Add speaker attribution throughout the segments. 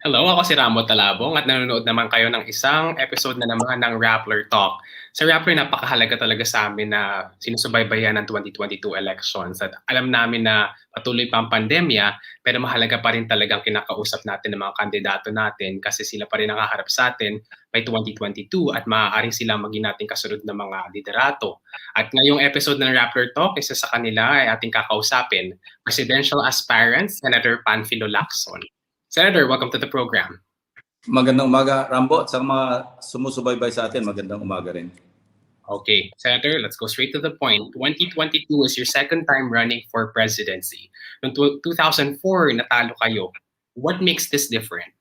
Speaker 1: Hello, ako si Ramo Talabong at nanonood naman kayo ng isang episode na naman ng Rappler Talk. Sa Rappler, napakahalaga talaga sa amin na sinusubaybayan ng 2022 elections at alam namin na patuloy pa ang pandemya pero mahalaga pa rin talagang kinakausap natin ng mga kandidato natin kasi sila pa rin ang haharap sa atin by 2022 at maaaring silang maging nating kasunod na mga liderato. At ngayong episode ng Rappler Talk, isa sa kanila ay ating kakausapin, presidential aspirant Senator Panfilo Lacson. Senator, welcome to the program.
Speaker 2: Magandang umaga, Rambo, at sa mga sumusubaybay sa atin, magandang umaga rin.
Speaker 1: Okay, Senator, let's go straight to the point. 2022 is your second time running for presidency. Noong 2004, natalo kayo. What makes this different?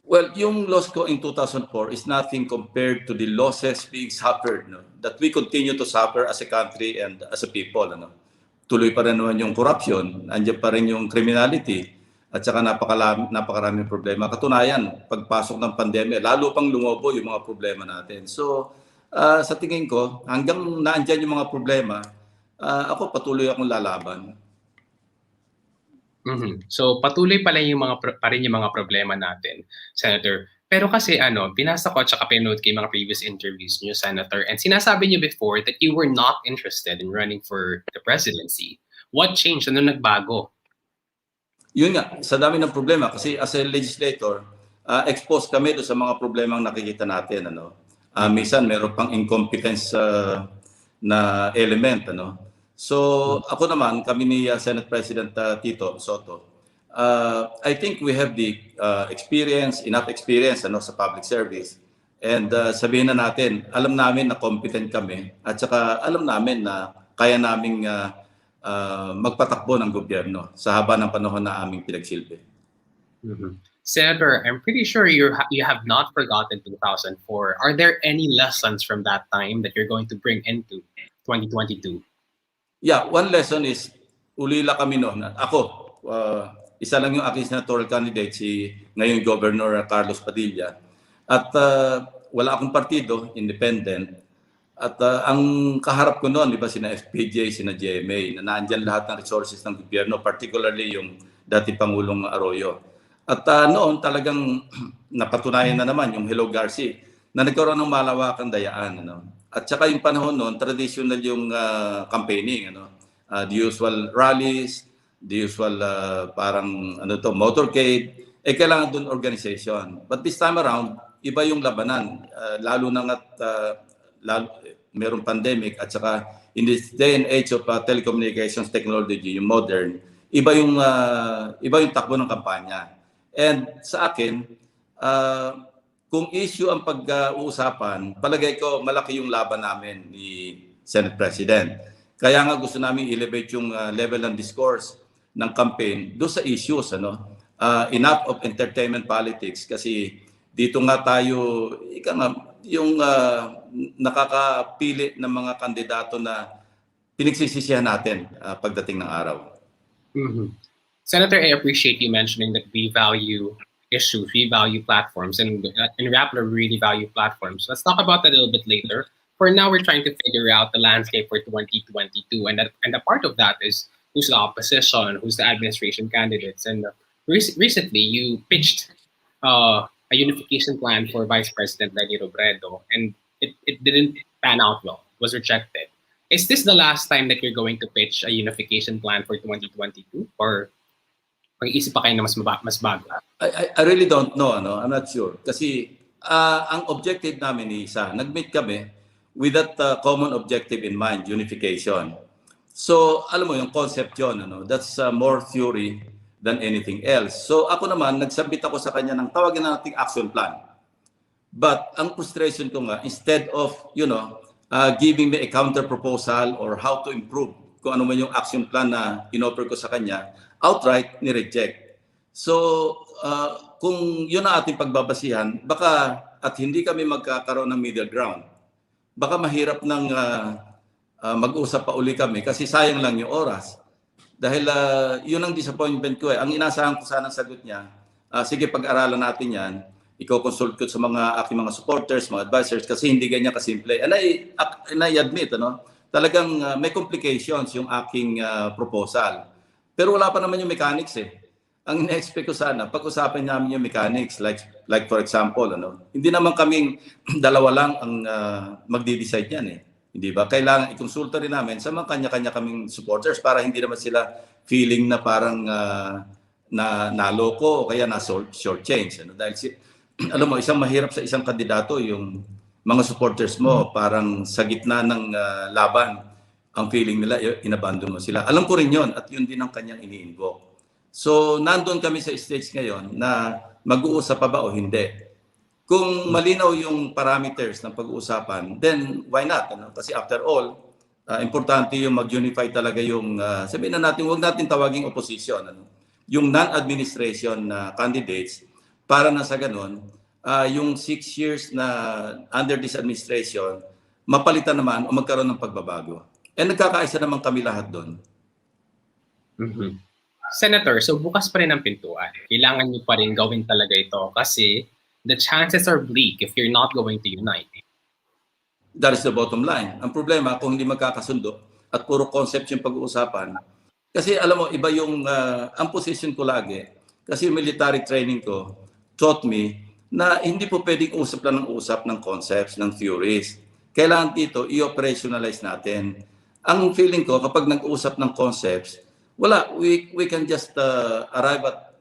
Speaker 2: Well, yung loss ko in 2004 is nothing compared to the losses being suffered, that we continue to suffer as a country and as a people. Tuloy pa rin naman yung corruption, andiyan pa rin yung criminality, at saka napakaraming problema. Katunayan, pagpasok ng pandemya, lalo pang lumobo yung mga problema natin. So, sa tingin ko, hanggang naandyan yung mga problema, ako patuloy akong lalaban.
Speaker 1: So, patuloy pa rin yung mga problema natin, Senator. Pero kasi binasa ko at saka pinanood ko yung mga previous interviews niyo, Senator, and sinasabi niyo before that you were not interested in running for the presidency. What changed? Ano nagbago?
Speaker 2: Yun nga, sa dami ng problema kasi as a legislator, exposed kami doon sa mga problemang nakikita natin. Minsan meron pang incompetence na element. So ako naman, kami ni Senate President Tito Soto, I think we have the enough experience sa public service. And sabihin na natin, alam namin na competent kami at saka alam namin na kaya naming magpatakbo ng gobyerno sa haba ng panahon na aming pinagsilbi.
Speaker 1: Senator, I'm pretty sure you have not forgotten 2004. Are there any lessons from that time that you're going to bring into 2022?
Speaker 2: Yeah, one lesson is ulila kami noon. Ako, isa lang yung aking senatorial candidate, si ngayong Governor Carlos Padilla. At wala akong partido, independent. At ang kaharap ko noon, di ba, sina FPJ, sina GMA, na naandyan lahat ng resources ng gobyerno, particularly yung dati Pangulong Arroyo. At noon talagang napatunayan na naman yung Hello Garci na nagkaroon ng malawakang dayaan. At saka yung panahon noon, traditional yung campaigning. The usual rallies, the usual parang motorcade, kailangan doon organization. But this time around, iba yung labanan, lalo na merong pandemic at saka in this day and age of telecommunications technology, yung modern, iba yung takbo ng kampanya. And sa akin, kung issue ang pag-uusapan, palagay ko malaki yung laban namin ni Senate President. Kaya nga gusto namin elevate yung level ng discourse ng campaign doon sa issues, enough of entertainment politics kasi dito nga tayo yung nakakapili ng mga kandidato na pinagsisisihan natin pagdating ng araw.
Speaker 1: Senator, I appreciate you mentioning that we value issues, we value platforms, and in Rappler we really value platforms. Let's talk about that a little bit later. For now, we're trying to figure out the landscape for 2022, and a part of that is who's the opposition, who's the administration candidates. And recently, you pitched a unification plan for Vice President Lenny Robredo, and it didn't pan out well, was rejected. Is this the last time that you're going to pitch a unification plan for 2022? Or mag-iisip pa kayo na mas bago?
Speaker 2: I really don't know. I'm not sure. Kasi ang objective namin isa, nag-meet kami with that common objective in mind, unification. So, alam mo, yung concept yun, that's more theory than anything else. So ako naman, nagsabit ako sa kanya ng tawagin na nating action plan. But ang frustration ko nga, instead of, giving me a counter proposal or how to improve kung ano man yung action plan na inoffer ko sa kanya, outright ni-reject. So kung yun ang ating pagbabasihan, baka at hindi kami magkakaroon ng middle ground, baka mahirap nang mag-usap pa uli kami kasi sayang lang yung oras. Dahil yun ang disappointment ko. Ang inasahan ko sana sagot niya, sige pag-aralan natin yan, i-consult ko sa aking mga supporters, mga advisors, kasi hindi ganyan kasimple. And I admit, talagang may complications yung aking proposal. Pero wala pa naman yung mechanics . ang ina-expect ko sana, pag-usapan namin yung mechanics, like for example, hindi naman kaming dalawa lang ang magde-decide yan eh. Hindi ba? Kailangan ikonsulta rin namin sa mga kanya-kanya kaming supporters para hindi naman sila feeling na parang na naloko o kaya na short change. Dahil alam mo, isang mahirap sa isang kandidato yung mga supporters mo parang sa gitna ng laban, ang feeling nila inabandon mo sila. Alam ko rin yon at yun din ang kanyang ini-invoke. So, nandun kami sa stage ngayon na mag-uusap pa ba o hindi. Kung malinaw yung parameters ng pag-uusapan, then why not? Kasi after all, importante yung mag-unify talaga yung, sabihin na natin, huwag natin tawaging opposition. Yung non-administration candidates, para na sa ganun, yung 6 years na under this administration, mapalitan naman o magkaroon ng pagbabago. And nagkakaisa naman kami lahat doon.
Speaker 1: Mm-hmm. Senator, so bukas pa rin ang pintuan. Kailangan niyo pa rin gawin talaga ito kasi the chances are bleak if you're not going to unite.
Speaker 2: That is the bottom line. Ang problema, kung hindi magkakasundo at puro concept yung pag-uusapan, kasi alam mo, iba yung, ang position ko lagi, kasi military training ko taught me na hindi po pwedeng usap lang ng usap ng concepts, ng theories. Kailangan dito, i-operationalize natin. Ang feeling ko, kapag nag-usap ng concepts, wala, we can just arrive at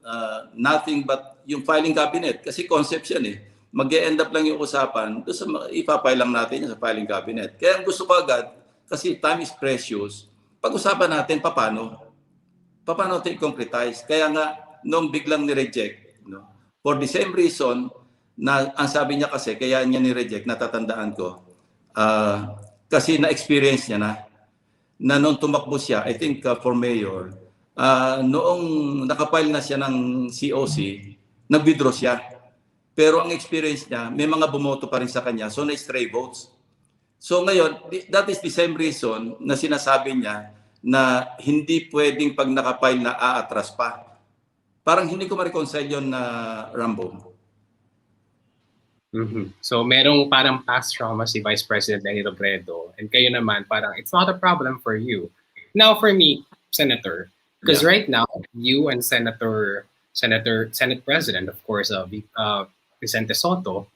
Speaker 2: nothing but yung filing cabinet. Kasi concepts yan eh. Mag-e-end up lang yung usapan, ipapile lang natin yung sa filing cabinet. Kaya ang gusto ko agad, kasi time is precious, pag-usapan natin paano natin i-concretize. Kaya nga, nung biglang ni-reject, for the same reason, na ang sabi niya kasi, kaya niya ni-reject, natatandaan ko, kasi na-experience niya na nung tumakbo siya, I think for mayor, noong nakapile na siya ng COC, nag-withdraw siya. Pero ang experience niya, may mga bumoto pa rin sa kanya, so na-stray votes. So ngayon, that is the same reason na sinasabi niya na hindi pwedeng pag nakapile na aatras pa. Parang hindi ko ma-reconcile yun na Rambo.
Speaker 1: Mm-hmm. So merong parang past trauma si Vice President Lenny Robredo and kayo naman parang it's not a problem for you. Now for me, Senator, because right now you and Senate President, of course, Vicente Soto,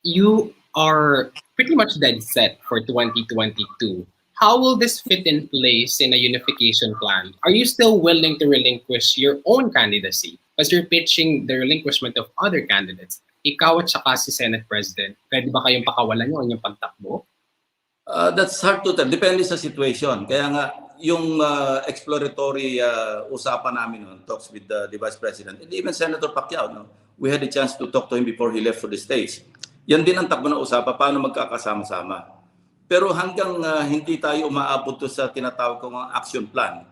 Speaker 1: you are pretty much dead set for 2022. How will this fit in place in a unification plan? Are you still willing to relinquish your own candidacy as you're pitching the relinquishment of other candidates? Ikaw at saka si Senate President, pwede ba kayong pakawalan yung inyong pagtakbo?
Speaker 2: That's hard to tell. Depende sa situation. Kaya nga, yung exploratory usapan namin talks with the Vice President, and even Senator Pacquiao, we had a chance to talk to him before he left for the States. Yan din ang takbo na usapan, paano magkakasama-sama. Pero hanggang hindi tayo umaabot sa tinatawag kong action plan,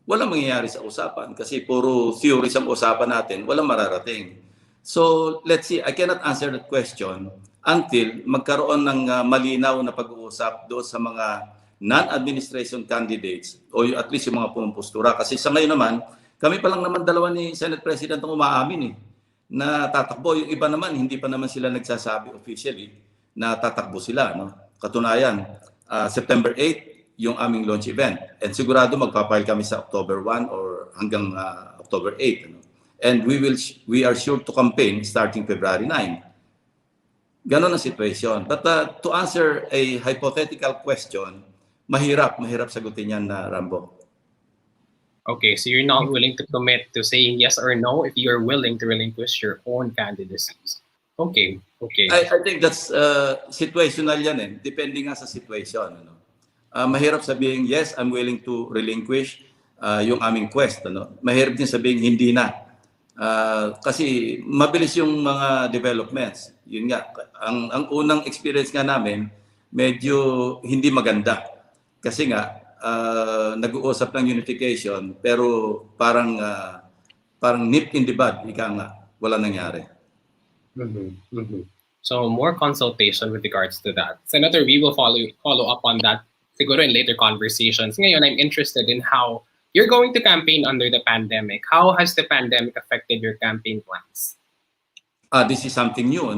Speaker 2: walang mangyayari sa usapan. Kasi puro theories ang usapan natin, walang mararating. So, let's see, I cannot answer that question until magkaroon ng malinaw na pag-uusap doon sa mga non-administration candidates o at least yung mga pumupostura. Kasi sa ngayon naman, kami pa lang naman dalawa ni Senate President ang umaamin na tatakbo. Yung iba naman, hindi pa naman sila nagsasabi officially na tatakbo sila. Katunayan, September 8, yung aming launch event. And sigurado magpapile kami sa October 1 or hanggang October 8. And we are sure to campaign starting February 9. Ganon ang situation. But to answer a hypothetical question, mahirap sagutin yan na Rambo.
Speaker 1: Okay, so you're not willing to commit to saying yes or no if you're willing to relinquish your own candidacies. Okay.
Speaker 2: I think that's situational yan Depende nga sa situation. Mahirap sabihin, yes, I'm willing to relinquish yung aming quest. Mahirap din sabihin, hindi na. Kasi mabilis yung mga developments. Yun nga, ang unang experience nga namin, medyo hindi maganda. Kasi nga, nag-uusap ng unification, pero parang nip in the bud, ika nga, wala nangyari.
Speaker 1: So more consultation with regards to that. Senator, we will follow up on that siguro in later conversations. Ngayon, I'm interested in how you're going to campaign under the pandemic. How has the pandemic affected your campaign plans?
Speaker 2: This is something new,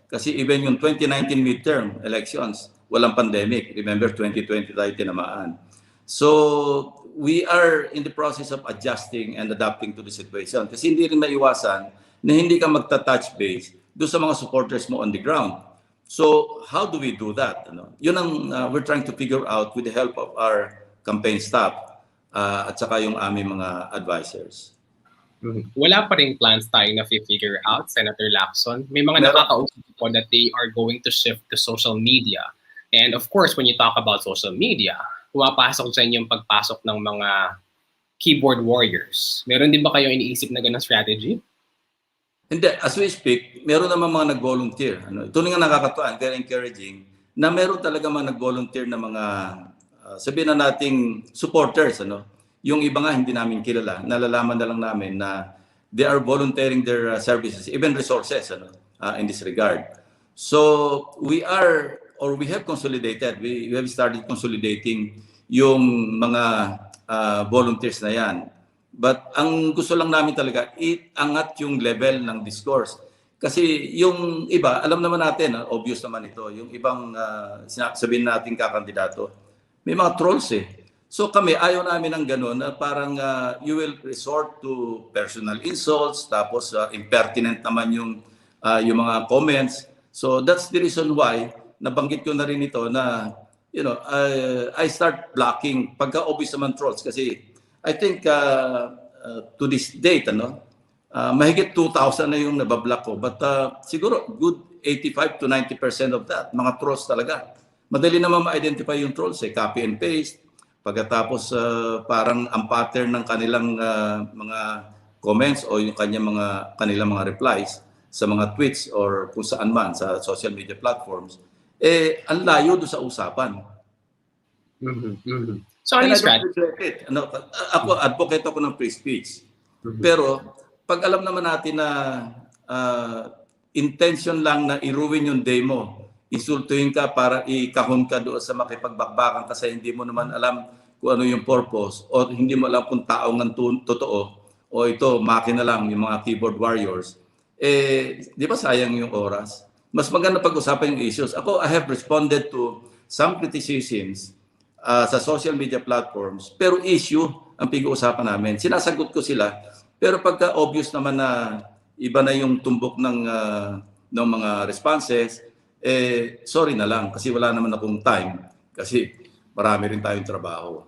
Speaker 2: Kasi even yung 2019 midterm elections, walang pandemic. Remember, 2020 tayo tinamaan. So we are in the process of adjusting and adapting to the situation. Kasi hindi rin maiwasan na hindi ka magta-touch base doon sa mga supporters mo on the ground. So how do we do that? Ano? Yun ang we're trying to figure out with the help of our campaign staff at saka yung aming mga advisors.
Speaker 1: Wala pa rin plans tayo na figure out, Senator Lacson. May mga
Speaker 2: Meron.
Speaker 1: nakakausap ko that they are going to shift to social media. And of course, when you talk about social media, pumapasok sa inyo yung pagpasok ng mga keyboard warriors. Meron din ba kayo iniisip na ganang strategy?
Speaker 2: Hindi, as we speak, meron naman mga nag-volunteer. Ano, ito nga nakakatuwa, very encouraging, na meron talaga mga nag-volunteer na mga, sabihin na nating supporters. Ano? Yung iba nga hindi namin kilala, nalalaman na lang namin na they are volunteering their services, even resources in this regard. So we have consolidated, we have started consolidating yung mga volunteers na yan. But ang gusto lang namin talaga, iangat yung level ng discourse. Kasi yung iba, alam naman natin, obvious naman ito, yung ibang sabihin natin kakandidato, may mga trolls eh. So kami, ayaw namin ng gano'n na parang you will resort to personal insults, tapos impertinent naman yung mga comments. So that's the reason why, nabanggit ko na rin ito na, you know, I start blocking pagka-obvious naman trolls. Kasi I think to this date, mahigit 2,000 na yung nabablock ko. But siguro good 85 to 90% of that, mga trolls talaga. Madali naman ma-identify yung trolls eh, copy and paste. Pagkatapos parang ang pattern ng kanilang mga comments o yung kanilang mga replies sa mga tweets or kung saan man sa social media platforms, eh ang layo do sa usapan.
Speaker 1: So, ano yung strategy?
Speaker 2: Ako, advocate ako ng free speech. Pero pag alam naman natin na intention lang na i-ruin yung day mo, insultuhin ka para ikahon ka doon sa makipagbakbakan kasi hindi mo naman alam kung ano yung purpose o hindi mo alam kung tao ng totoo o ito, makina lang yung mga keyboard warriors, di ba sayang yung oras? Mas maganda pag-usapan yung issues. Ako, I have responded to some criticisms sa social media platforms, pero issue ang pag-uusapan namin. Sinasagot ko sila, pero pagka obvious naman na iba na yung tumbok ng mga responses, sorry na lang kasi wala naman akong time kasi marami rin tayong trabaho.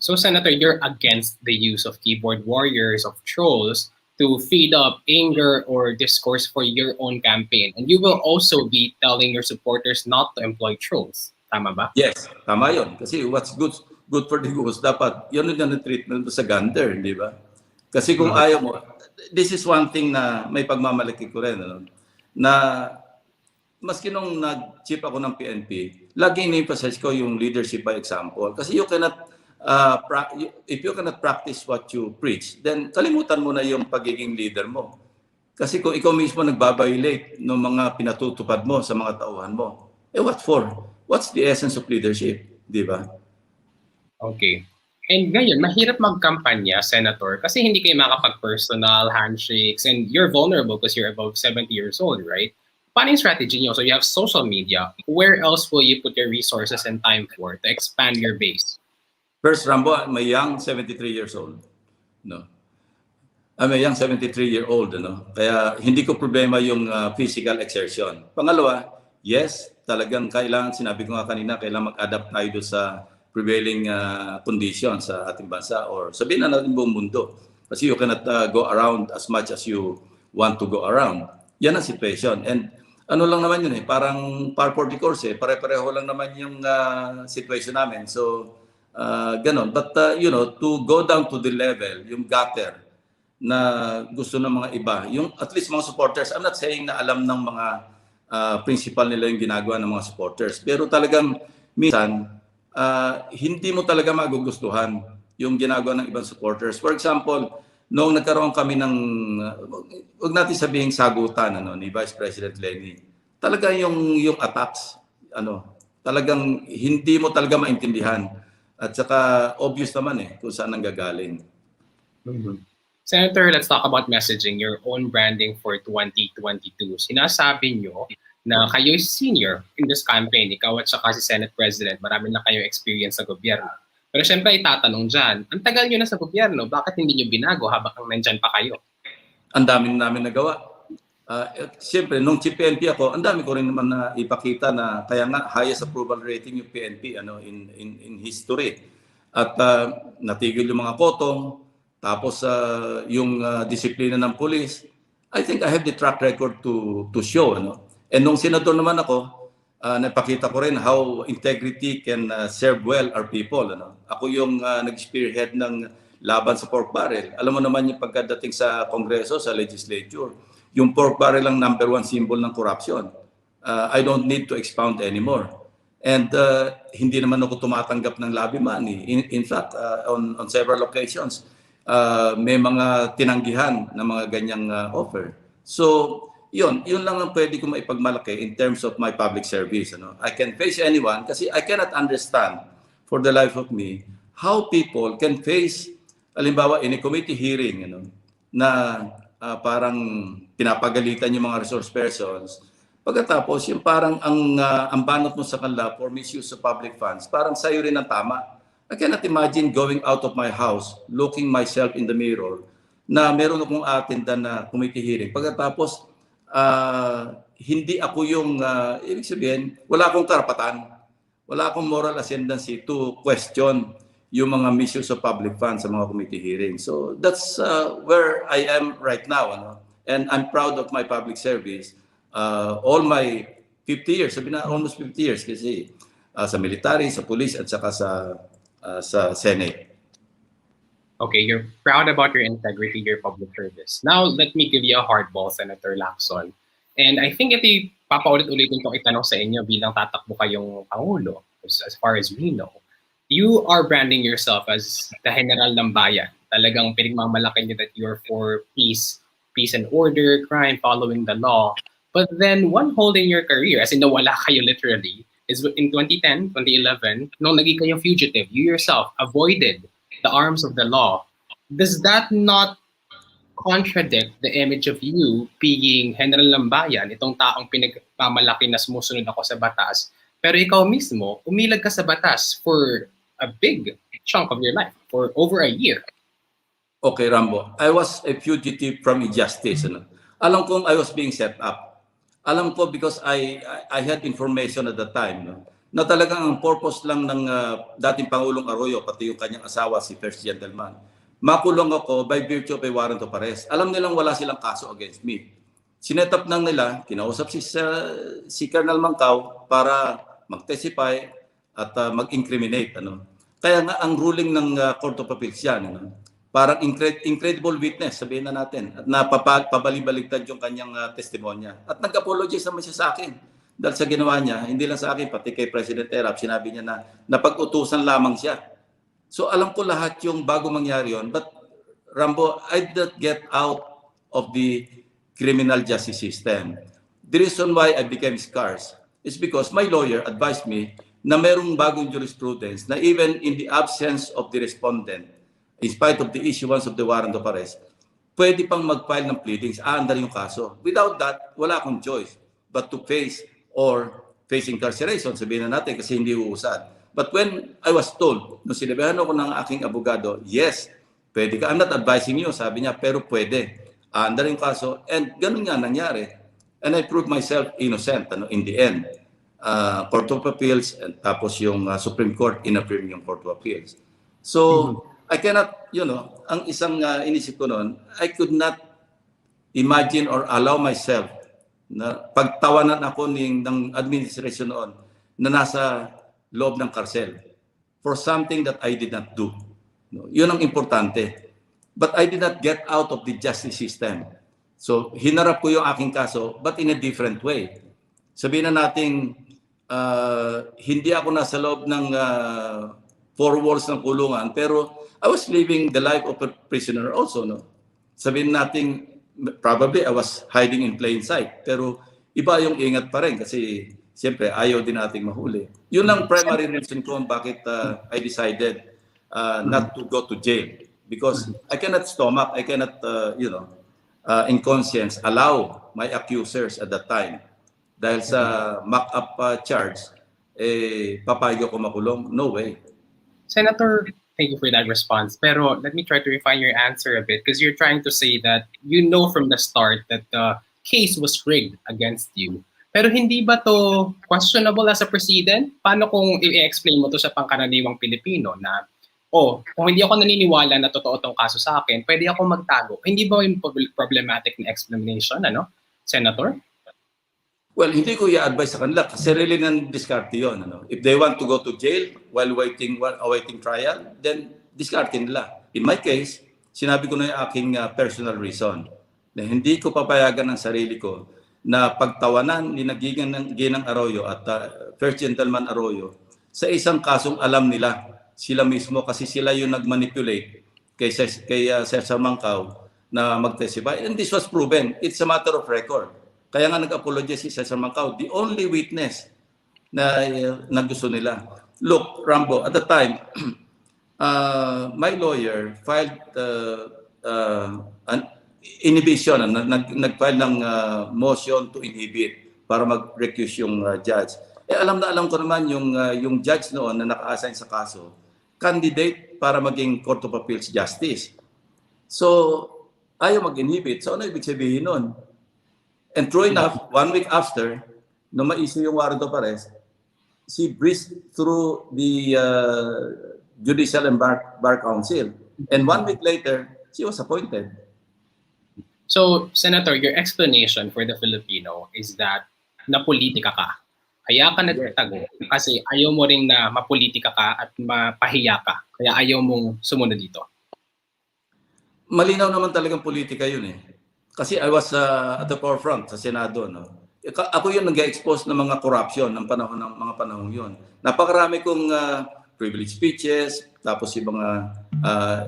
Speaker 1: So, Senator, you're against the use of keyboard warriors, of trolls, to feed up anger or discourse for your own campaign. And you will also be telling your supporters not to employ trolls. Tama ba?
Speaker 2: Yes, tama yun. Kasi what's good for the goose, dapat yun yung treatment sa gander, di ba? Kasi kung ayaw mo, this is one thing na may pagmamalaki ko rin, na maski nung nag-chief ako ng PNP, lagi in-emphasize ko yung leadership by example. Kasi you cannot, if you cannot practice what you preach, then kalimutan mo na yung pagiging leader mo. Kasi kung ikaw mismo nagbabiolate ng mga pinatutupad mo sa mga tauhan mo, what for? What's the essence of leadership? Di ba?
Speaker 1: Okay. And ngayon, mahirap magkampanya, Senator, kasi hindi kayo makapag-personal handshakes and you're vulnerable because you're above 70 years old, right? Paano yung strategy nyo? So you have social media. Where else will you put your resources and time for to expand your base?
Speaker 2: First, Rambo, may young 73 years old. No? I'm a young 73-year-old. Kaya hindi ko problema yung physical exertion. Pangalawa, yes, talagang kailangan, sinabi ko nga kanina, kailangan mag-adapt tayo doon sa prevailing conditions sa ating bansa or sabihin na natin buong mundo. Kasi you cannot go around as much as you want to go around. Yan ang situation. And ano lang naman yun parang par for the course pare-pareho lang naman yung situation namin. So, ganon. But, to go down to the level, yung gutter na gusto ng mga iba, yung at least mga supporters, I'm not saying na alam ng mga principal nila yung ginagawa ng mga supporters. Pero talagang minsan, hindi mo talaga magugustuhan yung ginagawa ng ibang supporters. For example, noong nagkaroon kami ng, huwag natin sabihin sagutan ni Vice President Lenny, talaga yung attacks, talagang hindi mo talaga maintindihan. At saka obvious naman kung saan nanggagaling.
Speaker 1: Senator, let's talk about messaging, your own branding for 2022. Sinasabi nyo na kayo senior in this campaign, ikaw at saka si Senate President, marami na kayo experience sa gobyerno. Pero syempre, itatanong dyan, ang tagal nyo na sa gobyerno, bakit hindi nyo binago habang nandyan pa kayo?
Speaker 2: Ang dami namin nagawa. Siyempre, nung chief PNP ako, ang dami ko rin naman na ipakita na kaya nga highest approval rating yung PNP in history. At natigil yung mga kotong, tapos yung disiplina ng pulis. I think I have the track record to show. And nung senador naman ako, napakita ko rin how integrity can serve well our people. Ako yung nag-spearhead ng laban sa pork barrel. Alam mo naman yung pagkadating sa Kongreso, sa legislature, yung pork barrel ang number one symbol ng corruption. I don't need to expound anymore. And hindi naman ako tumatanggap ng lobby money. In fact, on several occasions, may mga tinanggihan ng mga ganyang offer. So, yun lang ang pwede ko maipagmalaki in terms of my public service. I can face anyone kasi I cannot understand for the life of me how people can face, halimbawa in a committee hearing, na parang pinapagalitan yung mga resource persons. Pagkatapos, yung parang ang banat mo sa kanila for misuse of public funds, parang sa'yo rin ang tama. I cannot imagine going out of my house, looking myself in the mirror, na meron akong attendan na committee hearing. Pagkatapos, hindi ako yung, ibig sabihin, wala akong karapatan, wala akong moral ascendancy to question yung mga misuse of public funds sa mga committee hearings. So that's where I am right now. And I'm proud of my public service. All my 50 years, sabi na almost 50 years kasi sa military, sa police, at saka sa Senate.
Speaker 1: Okay, you're proud about your integrity, your public service. Now, let me give you a hardball, Senator Lacson. And I think ito papaulit-ulitin kong itanong sa inyo bilang tatakbo kayong Pangulo, as far as we know. You are branding yourself as the General ng Bayan. Talagang pinagmamalaki niyo that you're for peace and order, crime, following the law. But then, one hole in your career, as in nawala kayo literally, is in 2010, 2011, nung naging kayong fugitive, you yourself avoided the arms of the law. Does that not contradict the image of you being General ng Bayan, itong taong pinagmamalaki na sumusunod ako sa batas, pero ikaw mismo, umilag ka sa batas for a big chunk of your life, for over a year?
Speaker 2: Okay, Rambo. I was a fugitive from injustice. Alam kong I was being set up. Alam ko because I had information at the time. Na talagang ang purpose lang ng dating Pangulong Arroyo, pati yung kanyang asawa, si First Gentleman, makulong ako by virtue of a warrant of arrest. Alam nilang wala silang kaso against me. Sinetap nang nila, kinausap si Colonel Mangkaw para mag-testify at mag-incriminate. Kaya nga ang ruling ng Court of Appeals yan, parang incredible witness, sabihin na natin, at napabalibaligtad yung kanyang testimonya. At nag-apologize naman siya sa akin. Dahil sa ginawa niya, hindi lang sa akin, pati kay President Erap, sinabi niya na napag-utusan lamang siya. So alam ko lahat yung bago mangyari yun. But Rambo, I did not get out of the criminal justice system. The reason why I became scarce is because my lawyer advised me na merong bagong jurisprudence na even in the absence of the respondent, in spite of the issuance of the warrant of arrest, pwede pang mag-file ng pleadings, aandar yung kaso. Without that, wala akong choice but to face incarceration, sabihin na natin kasi hindi uusad. But when I was told, nung sinabihan ako ng aking abogado, yes, pwede ka. I'm not advising you, sabi niya, pero pwede. Aandar yung kaso. And ganun nga nangyari. And I proved myself innocent in the end. Court of Appeals, and tapos yung Supreme Court in-affirm yung Court of Appeals. So, I cannot, ang isang inisip ko noon, I could not imagine or allow myself na pagtawanan ako ng administration noon na nasa loob ng karsel for something that I did not do. Yun ang importante. But I did not get out of the justice system. So, hinarap ko yung aking kaso, but in a different way. Sabihin na natin, hindi ako nasa loob ng four walls ng kulungan, pero I was living the life of a prisoner also. Sabihin natin, probably I was hiding in plain sight, pero iba yung ingat pa rin kasi siyempre ayaw din nating mahuli. Yun ang primary reason ko bakit I decided not to go to jail, because I cannot stomach, I cannot, in conscience, allow my accusers at that time, dahil sa mock-up charge, papayag ako makulong. No way.
Speaker 1: Senator, thank you for that response. Pero let me try to refine your answer a bit because you're trying to say that you know from the start that the case was rigged against you. Pero hindi ba to questionable as a president? Paano kung i-explain mo to sa pangkaraniwang Pilipino na, oh, kung hindi ako naniniwala na totoo tong kaso sa akin, pwede ako magtago. Hindi ba yung problematic na explanation, ano, Senator?
Speaker 2: Well, hindi ko i-advise sa kanila kasi really ng diskarte yun. Ano? If they want to go to jail while awaiting trial, then diskarte nila. In my case, sinabi ko na yung aking personal reason na hindi ko papayagan ang sarili ko na pagtawanan ni Ginang Arroyo at First Gentleman Arroyo sa isang kasong alam nila sila mismo kasi sila yung nag-manipulate kay Cesar Mancao na mag-testify. And this was proven. It's a matter of record. Kaya nga nag-apologize si Cesar Mancao, the only witness na gusto nila. Look, Rambo, at the time, my lawyer filed an inhibition, nag-file ng motion to inhibit para mag-recuse yung judge. Alam na alam ko naman yung judge noon na naka-assign sa kaso, candidate para maging Court of Appeals Justice. So, ayaw mag-inhibit. So, ano ibig sabihin nun? And true enough, 1 week after, nung ma-issue yung warrant of arrest, she breezed through the Judicial and Bar Council. And 1 week later, she was appointed.
Speaker 1: So, Senator, your explanation for the Filipino is that napolitika ka. Kaya ka nagtago kasi ayaw mo rin na mapolitika ka at mapahiya ka. Kaya ayaw mong sumunod dito.
Speaker 2: Malinaw naman talagang politika yun eh. Kasi I was at the forefront sa Senado. No? Ako yung nag-expose ng mga corruption ng mga panahon yun. Napakarami kong privilege speeches, tapos yung mga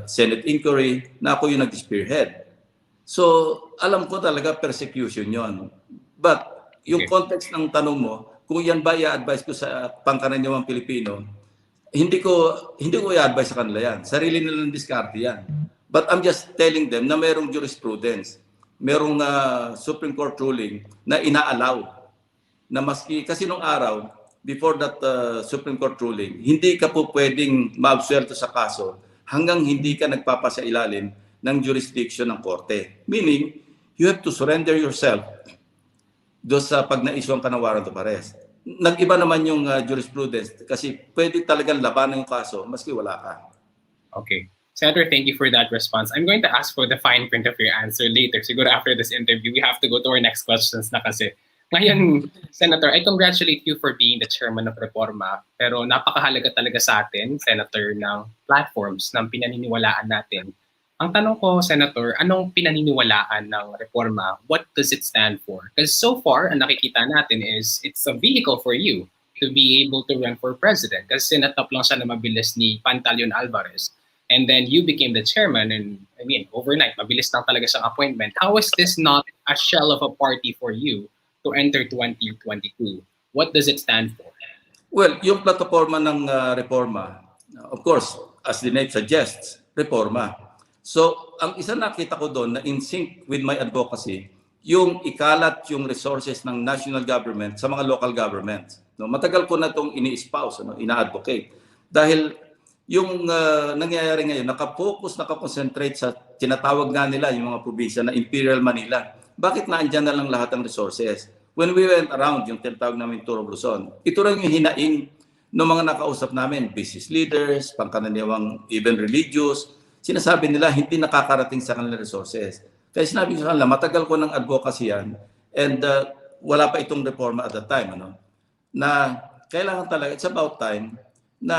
Speaker 2: Senate inquiry, na ako yung nag-spearhead. So, alam ko talaga persecution yon. But, yung context ng tanong mo, kung yan ba i-advise ko sa pangkaraniwang Pilipino, hindi ko i-advise sa kanila yan. Sarili nilang diskarte yan. But I'm just telling them na mayroong jurisprudence, merong Supreme Court ruling na ina-allow na maski, kasi nung araw, before that Supreme Court ruling, hindi ka po pwedeng maabsuelto sa kaso hanggang hindi ka nagpapasailalim ng jurisdiction ng korte. Meaning, you have to surrender yourself doon sa pag na-issue ka ng warrant of arrest. Nag-iba naman yung jurisprudence kasi pwede talagang labanan yung kaso maski wala ka.
Speaker 1: Okay. Senator, thank you for that response. I'm going to ask for the fine print of your answer later. Siguro after this interview, we have to go to our next questions na kasi. Ngayon, Senator, I congratulate you for being the chairman of Reforma. Pero napakahalaga talaga sa atin, Senator, ng platforms ng pinaniniwalaan natin. Ang tanong ko, Senator, anong pinaniniwalaan ng Reforma? What does it stand for? Because so far, ang nakikita natin is it's a vehicle for you to be able to run for president. Kasi sinatap lang siya na mabilis ni Pantaleon Alvarez. And then you became the chairman and, I mean, overnight, mabilis lang talaga siyang appointment. How is this not a shell of a party for you to enter 2022? What does it stand for?
Speaker 2: Well, yung plataforma ng Reforma, of course, as the name suggests, Reforma. So, ang isa nakita ko doon na in sync with my advocacy, yung ikalat yung resources ng national government sa mga local governments. No, matagal ko na itong ini-espouse, ina-advocate. Dahil yung nangyayari ngayon, nakakonsentrate sa tinatawag nga nila yung mga probinsya na Imperial Manila. Bakit naandyan na lang lahat ng resources? When we went around yung tinatawag namin Tour of Luzon, ito rin yung hinaing ng mga nakausap namin, business leaders, pangkaraniwang even religious, sinasabi nila hindi nakakarating sa kanilang resources. Kaya sinabi ko sa kanila, matagal ko ng advocacy yan and wala pa itong reforma at that time. Na kailangan talaga, it's about time na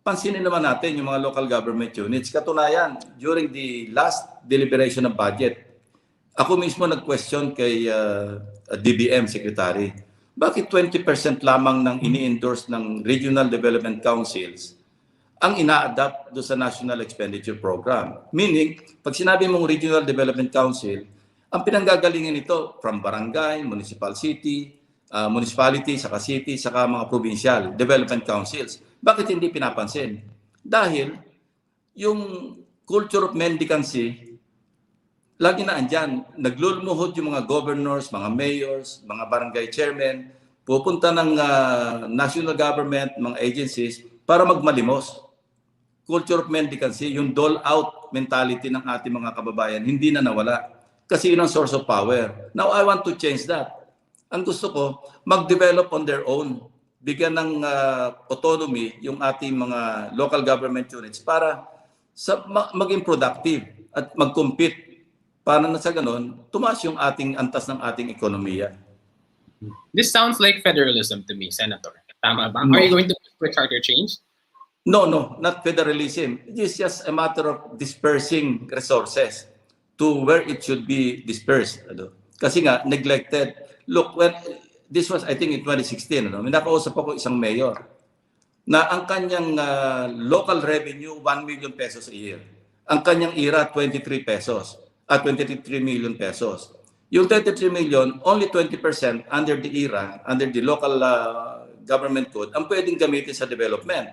Speaker 2: pansinin naman natin yung mga local government units. Katunayan, during the last deliberation of budget, ako mismo nag-question kay DBM Secretary, bakit 20% lamang ng ini-endorse ng Regional Development Councils ang ina-adapt do sa National Expenditure Program? Meaning, pag sinabi mong Regional Development Council, ang pinanggagalingan nito from barangay, municipality, saka city, saka mga provincial development councils. Bakit hindi pinapansin? Dahil yung culture of mendicancy, lagi na andyan. Naglulumuhod yung mga governors, mga mayors, mga barangay chairmen, pupunta ng national government, mga agencies, para magmalimos. culture of mendicancy, yung dole-out mentality ng ating mga kababayan, hindi na nawala. Kasi yun ang source of power. Now, I want to change that. Ang gusto ko, mag-develop on their own. Bigyan ng autonomy yung ating mga local government units para maging productive at mag-compete para na sa ganon, tumaas yung ating antas ng ating ekonomiya.
Speaker 1: This sounds like federalism to me, Senator. Tama ba?
Speaker 2: No.
Speaker 1: Are you going to push for charter change?
Speaker 2: No, not federalism. It is just a matter of dispersing resources to where it should be dispersed. Kasi nga, neglected. Look, when this was, I think, in 2016, may nakausap ako isang mayor na ang kanyang local revenue, 1 million pesos a year. Ang kanyang IRA, 23 pesos. 23 million pesos. Yung 23 million, only 20% under the IRA, under the local government code, ang pwedeng gamitin sa development.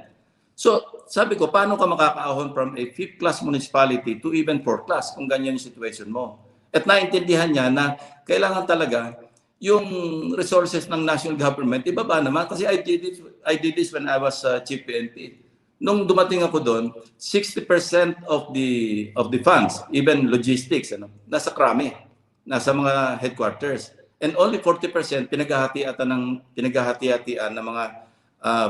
Speaker 2: So, sabi ko, paano ka makakaahon from a 5th class municipality to even 4th class kung ganyan yung situation mo? At naintindihan niya na kailangan talaga yung resources ng national government, ibaba naman. Kasi I did this when I was chief PNP. Nung dumating ako doon, 60% of the funds, even logistics, nasa krami, nasa mga headquarters. And only 40% pinaghahati-hatian ng mga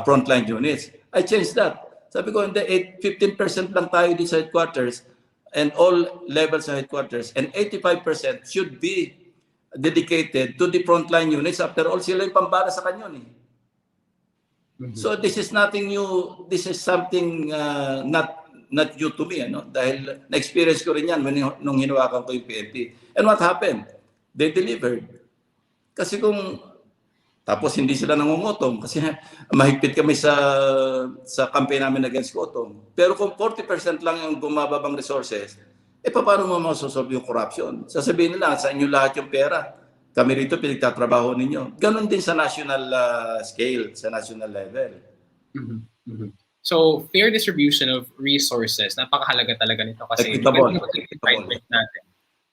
Speaker 2: frontline units. I changed that. Sabi ko, hindi, 15% lang tayo di sa headquarters and all levels sa headquarters and 85% should be dedicated to the frontline units. After all, sila yung pambara sa kanyon. So this is nothing new. This is something not new to me. Dahil na-experience ko rin yan nung hinawakan ko yung PNP. And what happened? They delivered. Kasi tapos hindi sila nangungutong kasi mahigpit kami sa campaign namin against gutom. Pero kung 40% lang yung bumababang resources, paano mo masosolve yung corruption? Sasabihin nila, sa inyo lahat yung pera. Kami rito pinagtatrabaho ninyo. Ganon din sa national scale, sa national level.
Speaker 1: So, fair distribution of resources, napakahalaga talaga nito kasi
Speaker 2: Equitable.
Speaker 1: natin.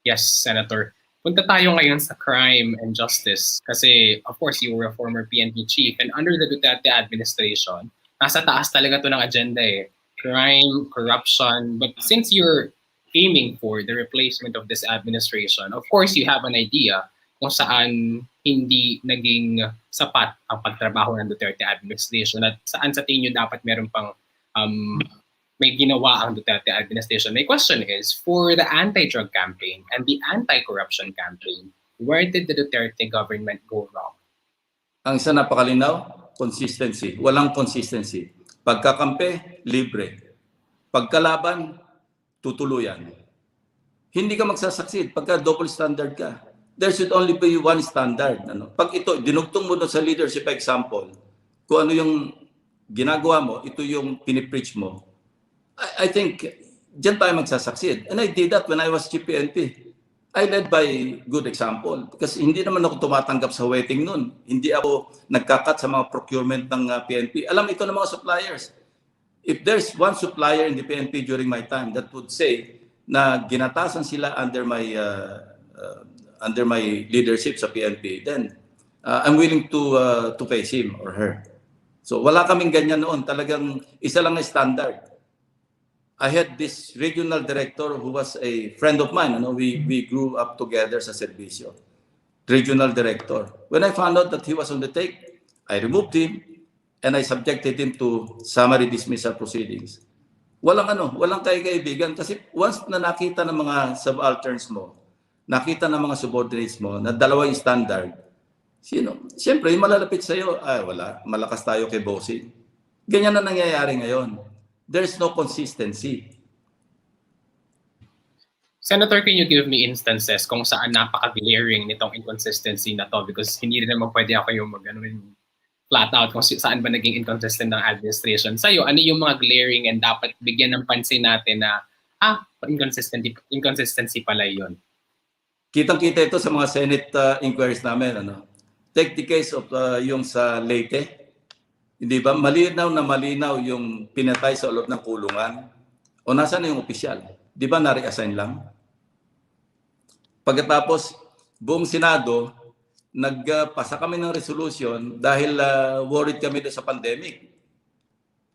Speaker 1: Yes, Senator. Punta tayo ngayon sa crime and justice kasi, of course, you were a former PNP chief and under the Duterte administration, nasa taas talaga to ng agenda crime, corruption. But since you're aiming for the replacement of this administration, of course, you have an idea kung saan hindi naging sapat ang pagtrabaho ng Duterte administration at saan sa tingin nyo dapat meron pang may ginawa ang Duterte administration. My question is, for the anti-drug campaign and the anti-corruption campaign, where did the Duterte government go wrong?
Speaker 2: Ang isa napakalinaw, consistency. Walang consistency. Pagkakampi, libre. Pagkalaban, tutuluyan. Hindi ka magsasucceed pagka double standard ka. There should only be one standard. Pag ito, dinugtong mo sa leadership example, kung ano yung ginagawa mo, ito yung pinipreach mo, I think diyan tayo magsasucceed. And I did that when I was chief PNP. I led by good example. Kasi hindi naman ako tumatanggap sa waiting noon. Hindi ako nagkakat sa mga procurement ng PNP. Alam ito ng mga suppliers. If there's one supplier in the PNP during my time that would say na ginatasan sila under my leadership sa PNP, then I'm willing to face him or her. So wala kaming ganyan noon. Talagang isa lang na standard. I had this regional director who was a friend of mine. We grew up together sa serbisyo. Regional director. When I found out that he was on the take, I removed him and I subjected him to summary dismissal proceedings. Walang kaibigan kasi once na nakita ng mga subalterns mo, nakita ng mga subordinates mo na dalawa yung standard, siyempre yung malalapit sa'yo, wala, malakas tayo kay bossing. Ganyan na nangyayari ngayon. There's no consistency.
Speaker 1: Senator, can you give me instances kung saan napaka-glaring nitong inconsistency na to? Because hindi rin naman pwede ako yung flat out kung saan ba naging inconsistent ng administration. Sa'yo, ano yung mga glaring and dapat bigyan ng pansin natin na inconsistency pala yun?
Speaker 2: Kitang-kita ito sa mga Senate inquiries namin. Take the case of yung sa Leyte. Hindi ba? Malinaw yung pinatay sa loob ng kulungan. O nasaan na yung opisyal? Di ba na-reassign lang? Pagkatapos, buong Senado, nagpasa kami ng resolution dahil worried kami sa pandemic.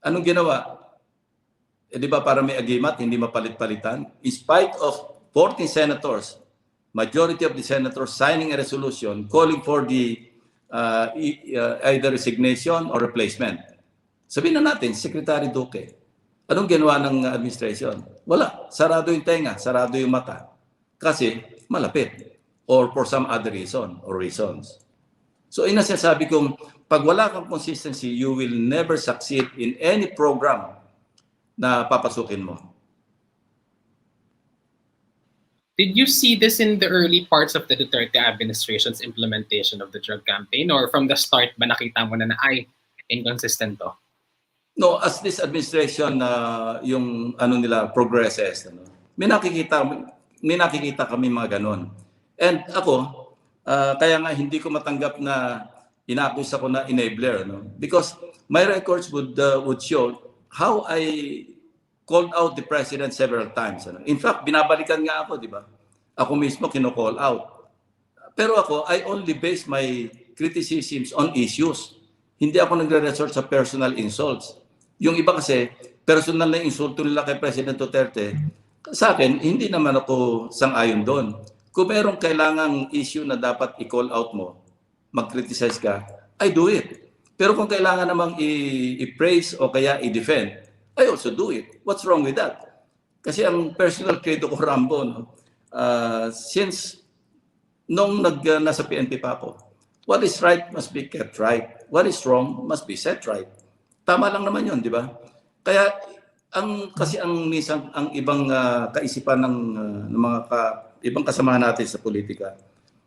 Speaker 2: Anong ginawa? di ba para may agimat, hindi mapalit-palitan? In spite of 14 senators, majority of the senators signing a resolution calling for the either resignation or replacement. Sabihin na natin, Secretary Duque, anong ginawa ng administration? Wala. Sarado yung tenga, sarado yung mata. Kasi malapit. Or for some other reason or reasons. So inasasabi kong, pag wala kang consistency, you will never succeed in any program na papasukin mo.
Speaker 1: Did you see this in the early parts of the Duterte administration's implementation of the drug campaign? Or from the start ba nakita mo na ay, inconsistent to?
Speaker 2: No, as this administration, yung ano nila, progresses, may nakikita kami mga ganon. And ako, kaya nga hindi ko matanggap na ina-accuse ako na enabler. Because my records would show how I called out the president several times. In fact, binabalikan nga ako, di ba? Ako mismo kino-call out. Pero ako, I only base my criticisms on issues. Hindi ako nagre-resort sa personal insults. Yung iba kasi, personal na insulto nila kay President Duterte, sa akin, hindi naman ako sang-ayon doon. Kung merong kailangang issue na dapat i-call out mo, mag-criticize ka, I do it. Pero kung kailangan namang i-praise o kaya i-defend, I also do it. What's wrong with that? Kasi ang personal credo ko, Rambo, since nung nasa PNP pa ako, what is right must be kept right. What is wrong must be set right. Tama lang naman yun, di ba? Kaya kasi ang minsan ang ibang kaisipan ng mga ibang kasama natin sa politika.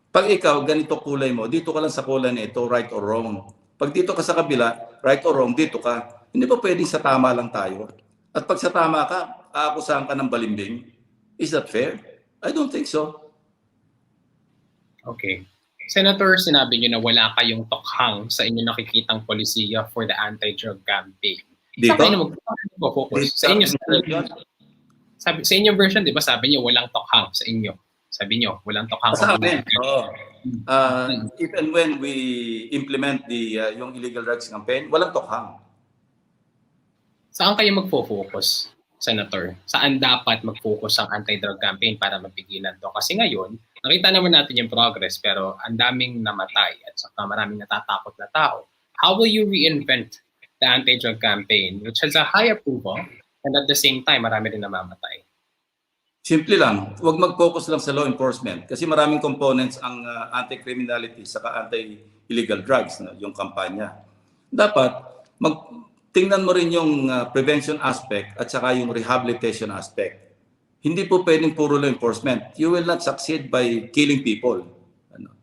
Speaker 2: Pag ikaw ganito kulay mo, dito ka lang sa kulay nito, right or wrong. Pag dito ka sa kabila, right or wrong, dito ka. Hindi ba pwedeng sa tama lang tayo? At pag sa tama ka, aakusahan ka ng balimbing. Is that fair? I don't think so.
Speaker 1: Okay. Senator, sinabi niyo na wala kayong tokhang sa inyo nakikitang polisiya for the anti-drug campaign.
Speaker 2: Dito?
Speaker 1: Saan kayo mag-focus? Sa inyo, sa inyong version, di ba, sabi niyo walang tokhang sa inyo. Sabi niyo, walang tokhang.
Speaker 2: Sa amin, even when we implement yung illegal drugs campaign, walang tokhang.
Speaker 1: Saan kayo magfo-focus, Senator? Saan dapat mag-focus ang anti-drug campaign para mapigilan to? Kasi ngayon, nakita naman natin yung progress pero ang daming namatay at saka maraming natatakot na tao. How will you reinvent the anti-drug campaign which has a high approval and at the same time marami rin namamatay?
Speaker 2: Simple lang, huwag mag-focus lang sa law enforcement kasi maraming components ang anti-criminality saka anti-illegal drugs, yung kampanya. Dapat tingnan mo rin yung prevention aspect at saka yung rehabilitation aspect. Hindi po pwedeng puro law enforcement. You will not succeed by killing people.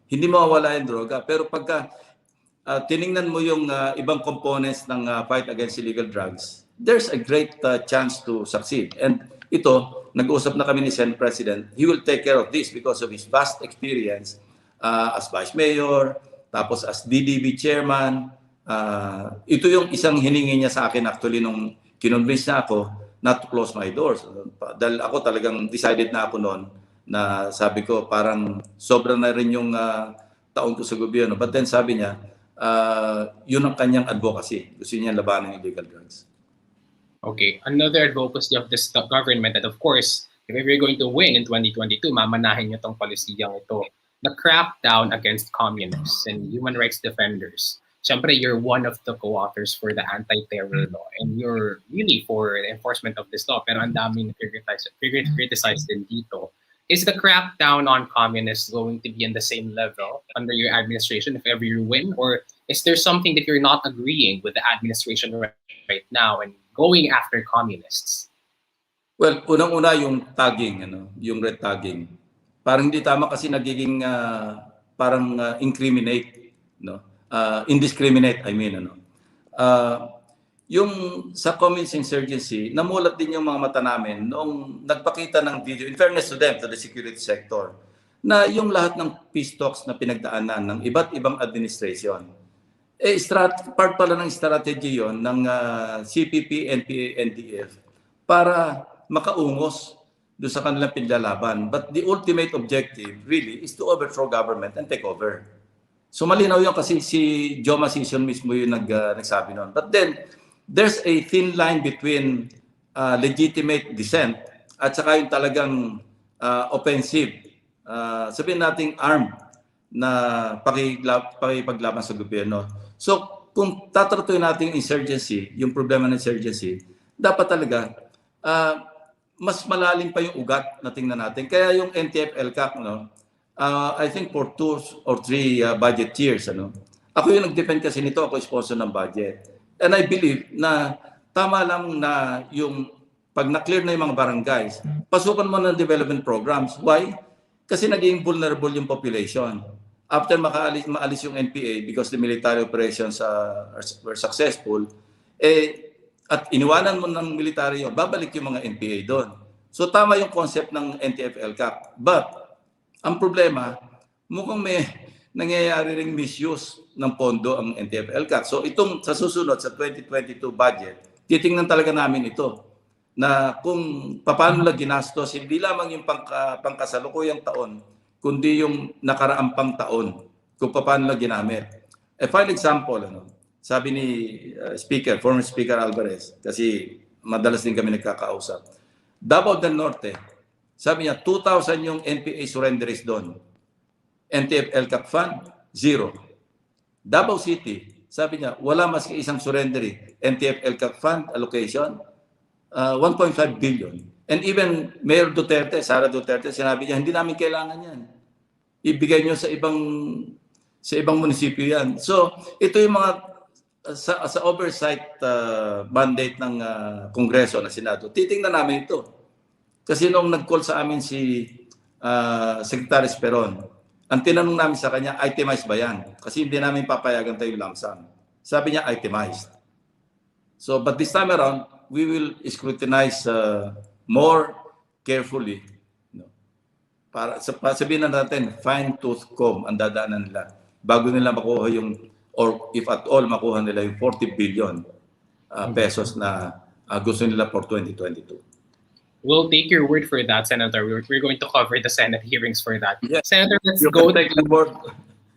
Speaker 2: Hindi mawawala yung droga. Pero pagka tiningnan mo yung ibang components ng fight against illegal drugs, there's a great chance to succeed. And ito, nag-uusap na kami ni Senate President, he will take care of this because of his vast experience as Vice Mayor, tapos as DDB Chairman. Ito yung isang hiningi niya sa akin actually nung kinonvince na ako not to close my doors. Dahil ako talagang decided na ako noon na sabi ko parang sobra na rin yung taon ko sa gobyerno. But then sabi niya, yun ang kanyang advocacy. Gusto niya labanan ng illegal drugs.
Speaker 1: Okay. Another advocacy of this government that of course, if we're going to win in 2022, mamanahin niyo itong polisiyang ito. The crackdown against communists and human rights defenders. Siyempre, you're one of the co-authors for the anti-terror law and you're really for the enforcement of this law pero ang daming criticized din dito. Is the crackdown on communists going to be in the same level under your administration if ever you win? Or is there something that you're not agreeing with the administration right now and going after communists?
Speaker 2: Well, unang-una yung tagging, yung red tagging. Parang hindi tama kasi nagiging parang incriminate, indiscriminate, I mean, yung sa communist insurgency, namulat din yung mga mata namin noong nagpakita ng video, in fairness to them, to the security sector, na yung lahat ng peace talks na pinagdaanan ng iba't ibang administration, part pala ng strategy yon ng CPP, NPA, NDF para makaungos doon sa kanilang pinlalaban. But the ultimate objective really is to overthrow government and take over. So malinaw yun kasi si Joma Sison mismo yung nagsabi noon. But then, there's a thin line between legitimate dissent at saka yung talagang offensive, sabihin nating armed na pakipaglaban sa gobyerno. So kung tatratuin natin yung insurgency, yung problema ng insurgency, dapat talaga mas malalim pa yung ugat na tingnan natin. Kaya yung NTF-ELCAC, I think for 2 or 3 budget years, ako yung nag-depend kasi nito, ako sponsor ng budget. And I believe na tama lang na yung pag na-clear na yung mga barangays, pasukan mo ng development programs. Why? Kasi naging vulnerable yung population. After maalis yung NPA because the military operations were successful, at iniwanan mo ng military yun, babalik yung mga NPA doon. So tama yung concept ng NTF-ELCAC. But ang problema, mukhang may nangyayari ring misuse ng pondo ang NTF-ELCAC. So itong sa susunod, sa 2022 budget, titingnan talaga namin ito na kung paano lang ginastos, hindi lamang yung pangkasalukuyang taon, kundi yung nakaraang pang taon, kung paano lang ginamit. A fine example, sabi ni former Speaker Alvarez, kasi madalas din kami nagkakausap, Davao del Norte, sabi niya, 2,000 yung NPA surrenderies doon. NTF-ELCAC fund, 0. Davao City, sabi niya, wala maski isang surrendery. NTF-ELCAC fund allocation, 1.5 billion. And even Mayor Duterte, Sara Duterte, sinabi niya, hindi namin kailangan yan. Ibigay niyo sa ibang munisipyo yan. So, ito yung mga sa oversight mandate ng Kongreso na Senado. Titingnan namin ito. Kasi nung nag-call sa amin si Secretary Esperon, ang tinanong namin sa kanya, itemized ba yan? Kasi hindi namin papayagan tayo lump sum. Sabi niya, itemized. So, but this time around, we will scrutinize more carefully. Para sabihin na natin, fine-tooth comb ang dadaanan nila bago nila makuha yung, or if at all, makuha nila yung 40 billion pesos na gusto nila for 2022.
Speaker 1: We'll take your word for that, Senator. We're going to cover the Senate hearings for that.
Speaker 2: Yes.
Speaker 1: Senator, let's
Speaker 2: You
Speaker 1: go
Speaker 2: can take the word.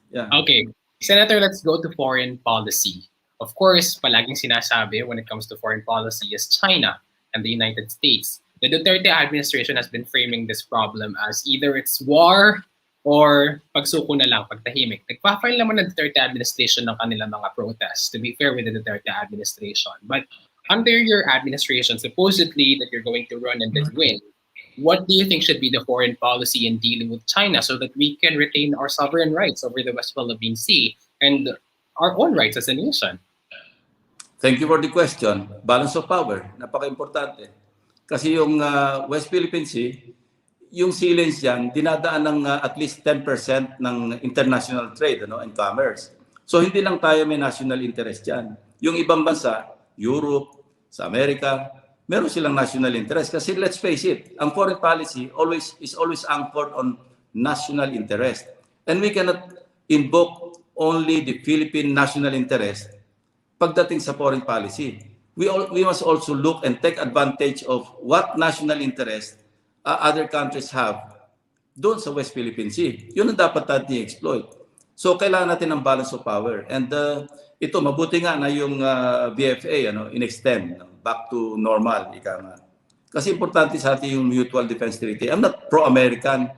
Speaker 2: Yeah.
Speaker 1: Okay. Senator, let's go to foreign policy. Of course, palaging sinasabi when it comes to foreign policy is China and the United States. The Duterte administration has been framing this problem as either it's war or pagsuko na lang, pagtahimik. Nagpa-file naman ng Duterte administration ng kanilang mga protests, to be fair with the Duterte administration. But under your administration, supposedly that you're going to run and then win, what do you think should be the foreign policy in dealing with China so that we can retain our sovereign rights over the West Philippine Sea and our own rights as a nation?
Speaker 2: Thank you for the question. Balance of power, napaka-importante. Kasi yung West Philippine Sea, yung sea lanes dyan, dinadaan ng at least 10% ng international trade and commerce. So hindi lang tayo may national interest dyan. Yung ibang bansa, Europe, sa Amerika, meron silang national interest. Kasi let's face it, ang foreign policy is always anchored on national interest. And we cannot invoke only the Philippine national interest pagdating sa foreign policy. We must also look and take advantage of what national interest other countries have doon sa West Philippine Sea. Yun ang dapat natin i-exploit. So kailangan natin ng balance of power. And ito, mabuti nga na yung VFA in-extend back to normal. Kasi importante sa atin yung Mutual Defense Treaty. I'm not pro-American,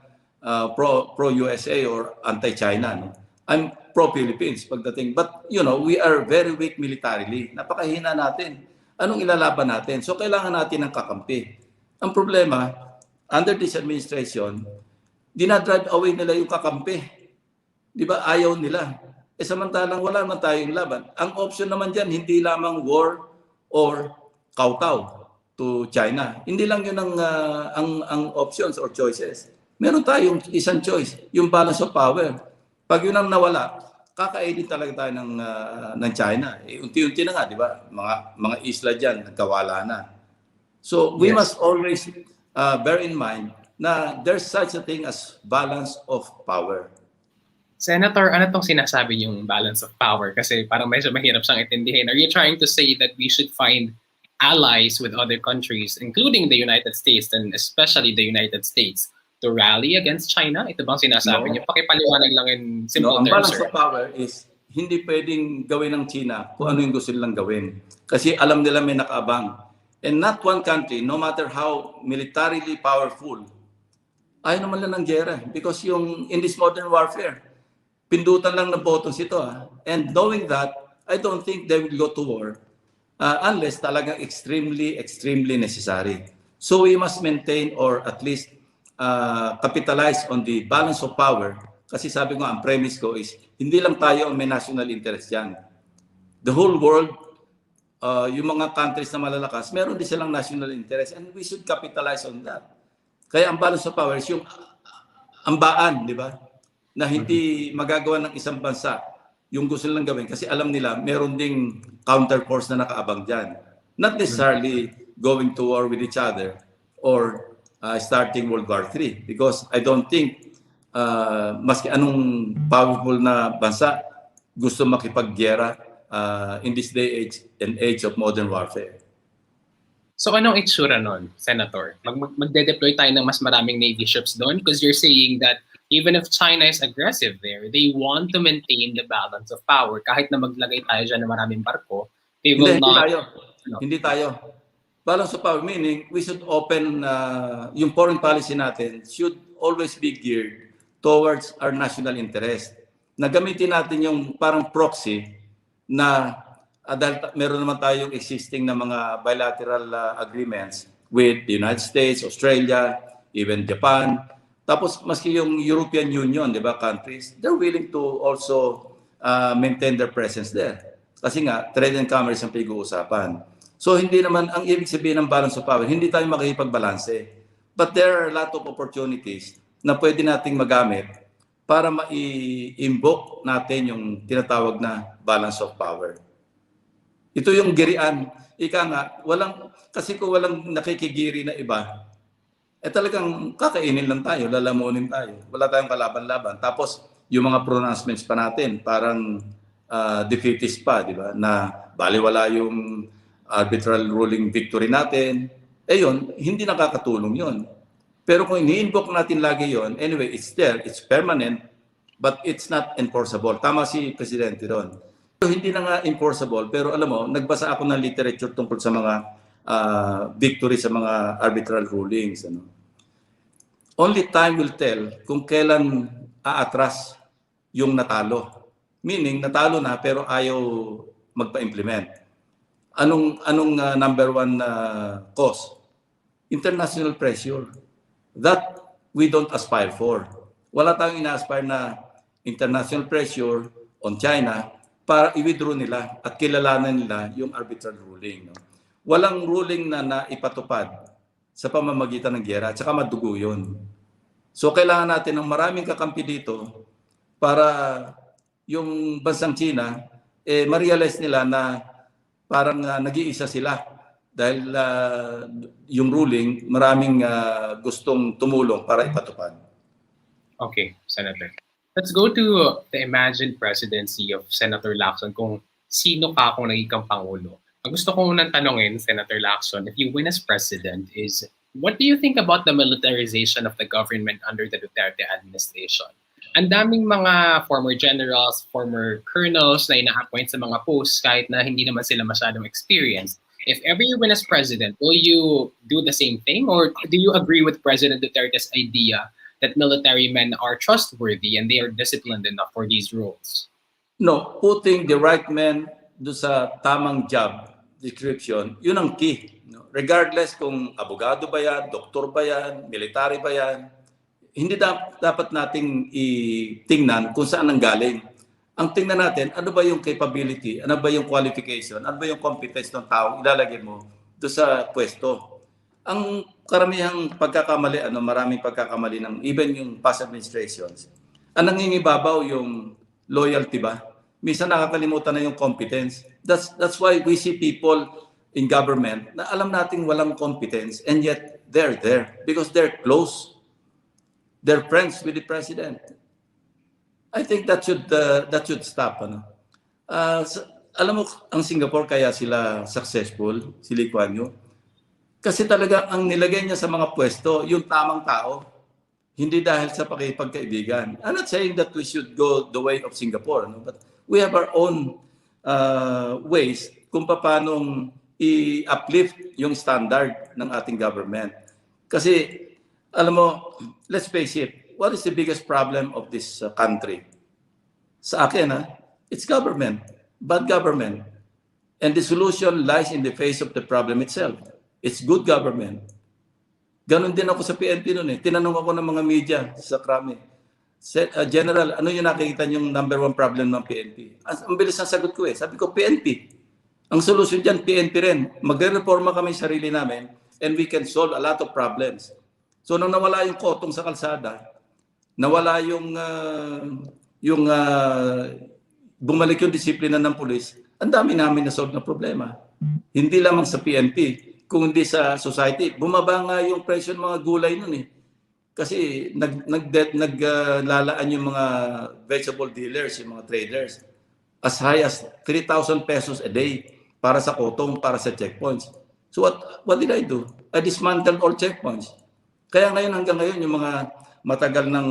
Speaker 2: pro-USA or anti-China. I'm pro-Philippines pagdating. But, we are very weak militarily. Napakahina natin. Anong ilalaban natin? So, kailangan natin ng kakampi. Ang problema, under this administration, dinadrive away nila yung kakampi. Di ba? Ayaw nila. Samantalang wala naman tayong laban. Ang option naman dyan, hindi lamang war or kowtow to China. Hindi lang yun ang options or choices. Meron tayong isang choice, yung balance of power. Pag yun ang nawala, kakainin talaga tayo ng China. Unti-unti na nga, di ba? Mga isla dyan, nagkawala na. So we must always bear in mind na there's such a thing as balance of power.
Speaker 1: Senator, ano tong sinasabi yung balance of power? Kasi parang medyo mahirap siyang intindihin. Are you trying to say that we should find allies with other countries, including the United States and especially the United States, to rally against China? Ito bang sinasabi niyo? Pakipaliwanag lang in simple
Speaker 2: ang
Speaker 1: terms.
Speaker 2: Balance of power is hindi pwedeng gawin ng China kung ano yung gusto nilang gawin. Kasi alam nila may nakaabang. And not one country, no matter how militarily powerful, ayaw naman lang ng gera. Because in this modern warfare, pindutan lang ng buttons ito. And knowing that, I don't think they will go to war unless talagang extremely, extremely necessary. So we must maintain or at least capitalize on the balance of power. Kasi sabi ko, ang premise ko is, hindi lang tayo ang may national interest yan. The whole world, yung mga countries na malalakas, meron din silang national interest and we should capitalize on that. Kaya ang balance of power is yung ambaan, di ba? Na hindi magagawa ng isang bansa yung gusto nilang gawin kasi alam nila meron ding counterforce na nakaabang dyan. Not necessarily going to war with each other or starting World War III because I don't think maski anong powerful na bansa gusto makipaggera in this day and age of modern warfare.
Speaker 1: So anong itsura nun, Senator? Magde-deploy tayo ng mas maraming Navy ships doon? Because you're saying that even if China is aggressive there, they want to maintain the balance of power. Kahit na maglagay tayo dyan ng maraming barko, they will not...
Speaker 2: Hindi tayo. Balance of power meaning we should open, yung foreign policy natin should always be geared towards our national interest. Na gamitin natin yung parang proxy na dahil meron naman tayong existing na mga bilateral agreements with the United States, Australia, even Japan. Tapos maski yung European Union, di ba, countries, they're willing to also maintain their presence there. Kasi nga, trade and commerce ang pinag-uusapan. So hindi naman, ang ibig sabihin ng balance of power, hindi tayo makikipagbalanse. But there are a lot of opportunities na pwede nating magamit para ma-invoke natin yung tinatawag na balance of power. Ito yung girian. Ika nga, kasi kung walang nakikigiri na iba, talagang kakainin lang tayo, lalamunin tayo. Wala tayong kalaban-laban. Tapos, yung mga pronouncements pa natin, parang defeatist pa, di ba? Na baliwala yung arbitral ruling victory natin. Yun, hindi nakakatulong yun. Pero kung ini-invoke natin lagi yun, anyway, it's there, it's permanent, but it's not enforceable. Tama si Presidente doon. So, hindi na nga enforceable, pero alam mo, nagbasa ako ng literature tungkol sa mga victory sa mga arbitral rulings. Ano? Only time will tell kung kailan aatras yung natalo. Meaning, natalo na pero ayaw magpa-implement. Anong number one cause? International pressure. That we don't aspire for. Wala tayong ina-aspire na international pressure on China para i-withdraw nila at kilalanan nila yung arbitral ruling. No? Walang ruling na naipatupad sa pamamagitan ng giyera at saka madugo yun. So kailangan natin ng maraming kakampi dito para yung bansang China, ma-realize nila na parang nag-iisa sila dahil yung ruling maraming gustong tumulong para ipatupad.
Speaker 1: Okay, Senator. Let's go to the imagined presidency of Senator Lacson kung sino ka kung naging kang Pangulo. Ang gusto ko unang tanongin, Senator Lacson, if you win as president is, what do you think about the militarization of the government under the Duterte administration? Ang daming mga former generals, former colonels na ina-appoint sa mga posts kahit na hindi naman sila masyadong experienced. If ever you win as president, will you do the same thing? Or do you agree with President Duterte's idea that military men are trustworthy and they are disciplined enough for these roles?
Speaker 2: No, putting the right men do sa tamang job description, yun ang key. No? Regardless kung abogado ba yan, doktor ba yan, military ba yan, hindi dapat nating itingnan kung saan ang galing. Ang tingnan natin, ano ba yung capability, ano ba yung qualification, ano ba yung competence ng tao ilalagay mo do sa pwesto. Ang karamihang pagkakamali, maraming pagkakamali ng even yung past administrations, ang nangingibabaw yung loyalty ba? Minsan nakakalimutan na yung competence. That's why we see people in government na alam nating walang competence and yet they're there because they're close. They're friends with the president. I think that should stop. Alam mo, ang Singapore kaya sila successful, si Lee Kuan Yew, kasi talaga ang nilagay niya sa mga pwesto, yung tamang tao, hindi dahil sa pakipagkaibigan. I'm not saying that we should go the way of Singapore, but we have our own ways kung paano i-uplift yung standard ng ating government. Kasi, alam mo, let's face it, what is the biggest problem of this country? Sa akin, it's government, bad government. And the solution lies in the face of the problem itself. It's good government. Ganon din ako sa PNP noon eh. Tinanong ako ng mga media sa Krami. General, ano yung nakikita yung number one problem ng PNP? Ang bilis ng sagot ko eh. Sabi ko, PNP. Ang solusyon dyan, PNP rin. Magre-reforma kami sa sarili namin and we can solve a lot of problems. So nung nawala yung kotong sa kalsada, nawala bumalik yung disiplina ng pulis, ang dami namin na-solve na problema. Hindi lamang sa PNP, kung hindi sa society. Bumaba nga yung presyo ng mga gulay nun eh. Kasi naglalaan yung mga vegetable dealers, yung mga traders, as high as 3,000 pesos a day para sa kotong, para sa checkpoints. So what did I do? I dismantled all checkpoints. Kaya ngayon, hanggang ngayon, yung mga matagal ng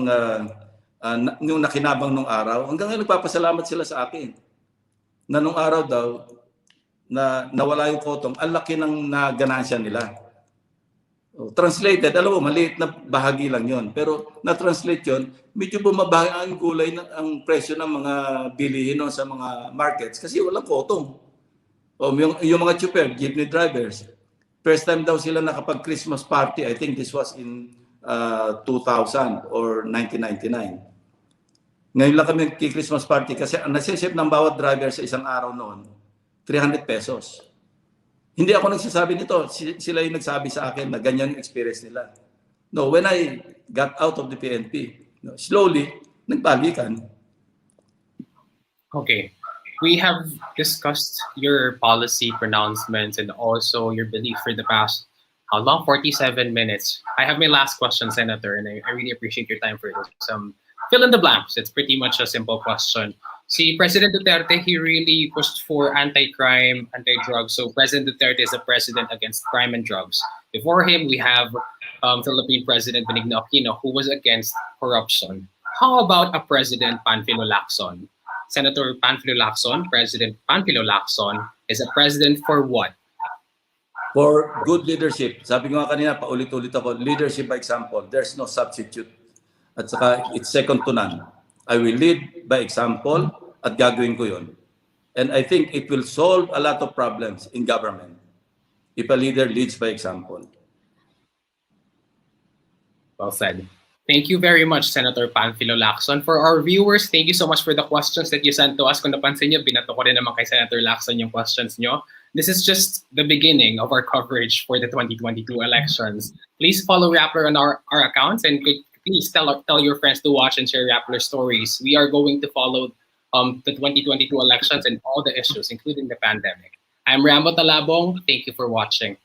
Speaker 2: yung nakinabang nung araw, hanggang ngayon nagpapasalamat sila sa akin. Na nung araw daw, na nawala yung kotong, ang laki ng naganansya nila. Translated, alam mo, maliit na bahagi lang yon. Pero na-translate yon, medyo bumaba ang gulay, ang presyo ng mga bilihin sa mga markets kasi walang kotong. Yung mga chuper, jeepney drivers, first time daw sila nakapag-Christmas party. I think this was in 2000 or 1999. Ngayon lang kami Christmas party kasi ang nasisip ng bawat driver sa isang araw noon, 300 pesos. Hindi ako nagsasabi nito. Sila yung nagsabi sa akin na ganyan yung experience nila. No, when I got out of the PNP, slowly, nagbalikan.
Speaker 1: Okay. We have discussed your policy pronouncements and also your belief for the past, how long? 47 minutes. I have my last question, Senator, and I really appreciate your time for this. Fill in the blanks. It's pretty much a simple question. Si President Duterte, he really pushed for anti-crime, anti-drugs. So President Duterte is a president against crime and drugs. Before him, we have Philippine President Benigno Aquino, who was against corruption. How about a President Panfilo Lacson? Senator Panfilo Lacson, President Panfilo Lacson, is a president for what?
Speaker 2: For good leadership. Sabi ko nga kanina, paulit-ulit ako, leadership by example. There's no substitute. At saka, it's second to none. I will lead by example at gagawin ko yun. And I think it will solve a lot of problems in government if a leader leads by example.
Speaker 1: Well said. Thank you very much, Senator Panfilo Lacson. For our viewers, thank you so much for the questions that you sent to us. Kung napansin nyo, binato ko rin naman kay Senator Lacson yung questions nyo. This is just the beginning of our coverage for the 2022 elections. Please follow Rappler on our accounts and please tell your friends to watch and share Rappler stories. We are going to follow the 2022 elections and all the issues, including the pandemic. I'm Rambo Talabong. Thank you for watching.